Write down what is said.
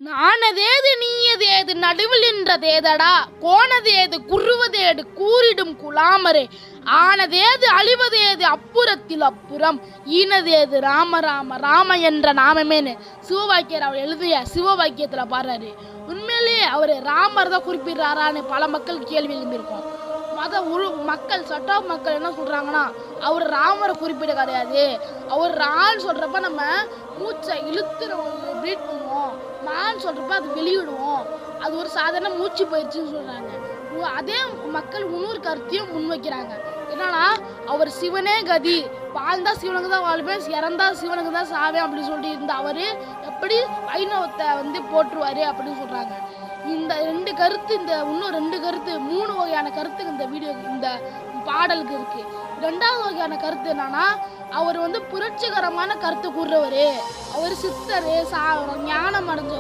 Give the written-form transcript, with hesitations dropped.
நாணதேது நீயதேது நடுவில் நின்றதேதடா கோணதேது குறுவதேடு கூறிடும் குலாமரே ஆனதேது அழிவதேது அப்புறத்தில் அப்புறம் ஈனதேது ராம ராம ராம என்ற நாமமேனு சிவவாக்கியர் அவர் எழுதிய சிவவாக்கியத்தில் பாடுறாரு. உண்மையிலேயே அவர் ராமர் தான் குறிப்பிடுறாரான்னு பல மக்கள் கேள்வி எழுந்திருக்கும். மக்கள் சட்ட மக்கள் என்ன சொல்றாங்கன்னா அவர் ராமரை குறிப்பிட கிடையாது, அவர் ரான்னு சொல்றப்ப நம்ம மூச்சை இழுத்து பிரீத் பண்ணுவோம், மான்னு சொல்றப்ப அது வெளியிடுவோம், அது ஒரு சாதாரண மூச்சு பயிற்சின்னு சொல்றாங்க. அதே மக்கள் இன்னொரு கருத்தையும் முன்வைக்கிறாங்க. என்னன்னா அவர் சிவனே கதி, வாழ்ந்தா சிவனுக்கு தான் வாழ்வேன், இறந்தா சிவனுக்கு தான் சாவேன் அப்படின்னு சொல்லிட்டு இருந்த அவரு எப்படி வைணவத்தை போற்றுவாரு அப்படின்னு சொல்றாங்க. இந்த ரெண்டு கருத்து, இன்னும் ரெண்டு கருத்து, 3 வகையான கருத்து இந்த பாடலுக்கு இருக்கு. 2வது வகையான கருத்து என்னன்னா அவர் புரட்சிகரமான கருத்து கூறுறவரு, அவர் சித்தரு, ஞானம் அடைஞ்சவர்.